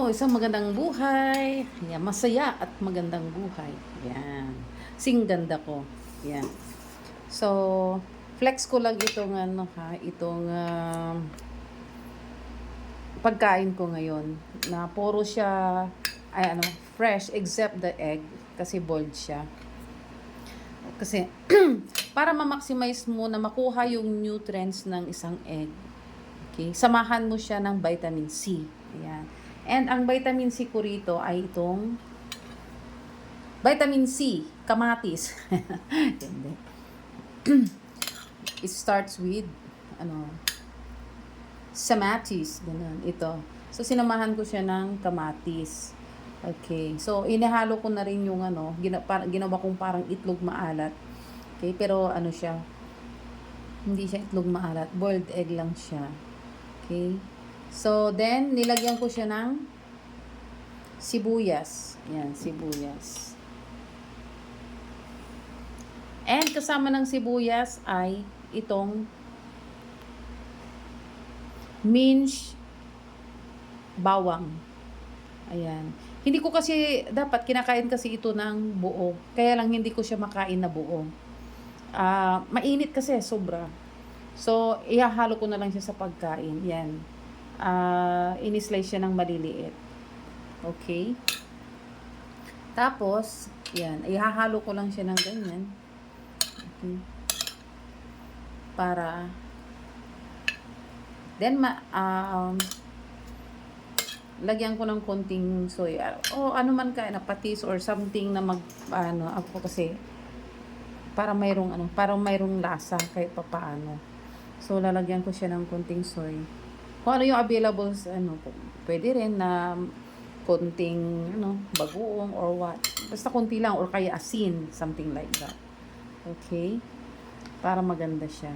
isang magandang buhay. Yan, masaya at magandang buhay. Yan. Sing ganda ko. Yan. So, flex ko lang itong itong pagkain ko ngayon na puro siya fresh except the egg kasi boiled siya. Kasi para ma-maximize mo na makuha yung nutrients ng isang egg. Okay? Samahan mo siya ng vitamin C. Ayan. And ang vitamin C ko rito ay itong vitamin C, kamatis. Hindi. It starts with samatis, ganun, ito. So sinamahan ko siya ng kamatis. Okay. So inihalo ko na rin yung ginawa kong parang itlog maalat. Okay, pero siya, hindi siya itlog maalat, boiled egg lang siya. Okay. So, then, nilagyan ko siya ng sibuyas. Yan, sibuyas. And kasama ng sibuyas ay itong minced bawang. Ayan. Hindi ko kasi, dapat kinakain kasi ito ng buo. Kaya lang hindi ko siya makain na buo. Mainit kasi, sobra. So, ihahalo ko na lang siya sa pagkain. Yan. In-slice siya ng maliliit. Okay. Tapos, yan. Ihahalo ko lang siya ng ganyan. Okay. Para, then, lagyan ko ng konting soy. O, ano man ka, na patis or something na ako kasi, para mayroong lasa kahit papaano. So, lalagyan ko siya ng konting soy. Kung ano yung available pwede rin na konting, bagoong or what. Basta konti lang or kaya asin, something like that. Okay? Para maganda siya.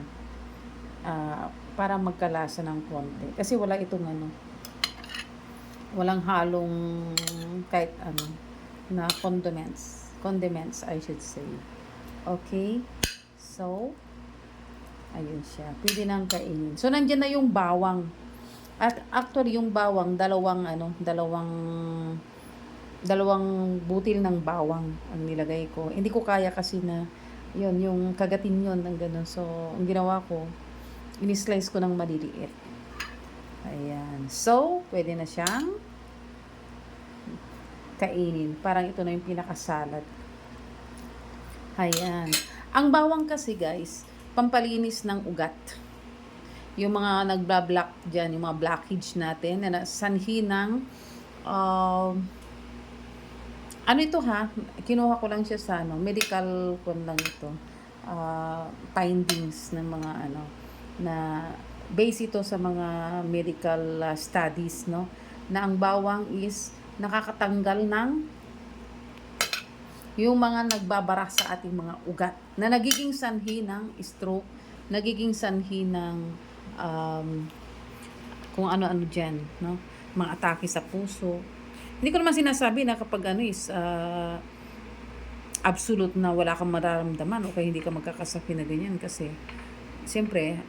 Para magkalasa ng konti. Kasi wala itong walang halong kahit na condiments. Condiments, I should say. Okay? So, ayun siya. Pwede nang kainin. So, nandiyan na yung bawang. At actually, yung bawang, dalawang butil ng bawang ang nilagay ko. Hindi ko kaya kasi na, yung kagatin yun, ng ganun. So, ang ginawa ko, in-slice ko ng maliliit. Ayan. So, pwede na siyang kainin. Parang ito na yung pinakasalad. Ayan. Ang bawang kasi, guys, pampalinis ng ugat. Yung mga nagbablock dyan, yung mga blockage natin, na sanhi ng, ito kinuha ko lang siya sa medical lang ito, findings ng mga na base ito sa mga medical studies, na ang bawang is nakakatanggal ng yung mga nagbabara sa ating mga ugat na nagiging sanhi ng stroke, nagiging sanhi ng kung ano-ano dyan, mga atake sa puso. Hindi ko naman sinasabi na kapag is absolute na wala kang mararamdaman o kaya hindi ka magkakasakit na ganyan kasi siyempre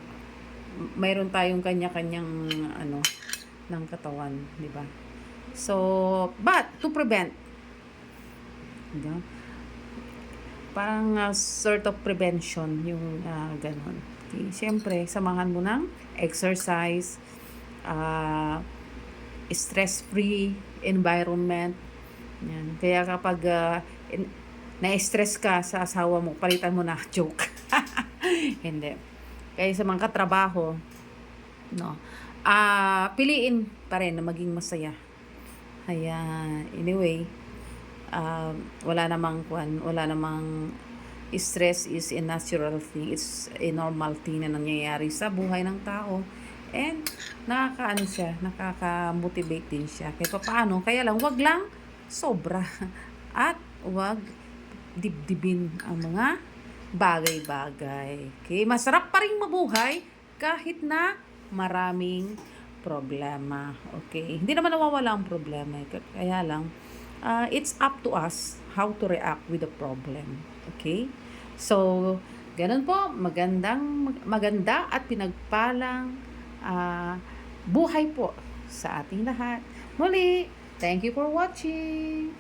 mayroon tayong kanya-kanyang ng katawan, di ba? So, but to prevent, diba? Parang sort of prevention yung ganun. Okay. Siyempre, samahan mo ng exercise, stress-free environment. Yan. Kaya kapag na-stress ka sa asawa mo, palitan mo na. Joke. Hindi. Kaya sa mga katrabaho, piliin pa rin na maging masaya. Ayan. Anyway, wala namang stress is a natural thing. It's a normal thing na nangyayari sa buhay ng tao. And, nakaka-motivate din siya. Kaya paano? Kaya lang, wag lang sobra. At wag dibdibin ang mga bagay-bagay. Okay? Masarap pa rin mabuhay kahit na maraming problema. Okay? Hindi naman nawawala ang problema. Kaya lang, it's up to us how to react with the problem. Okay? So, ganun po, maganda at pinagpalang buhay po sa ating lahat. Muli, Thank you for watching.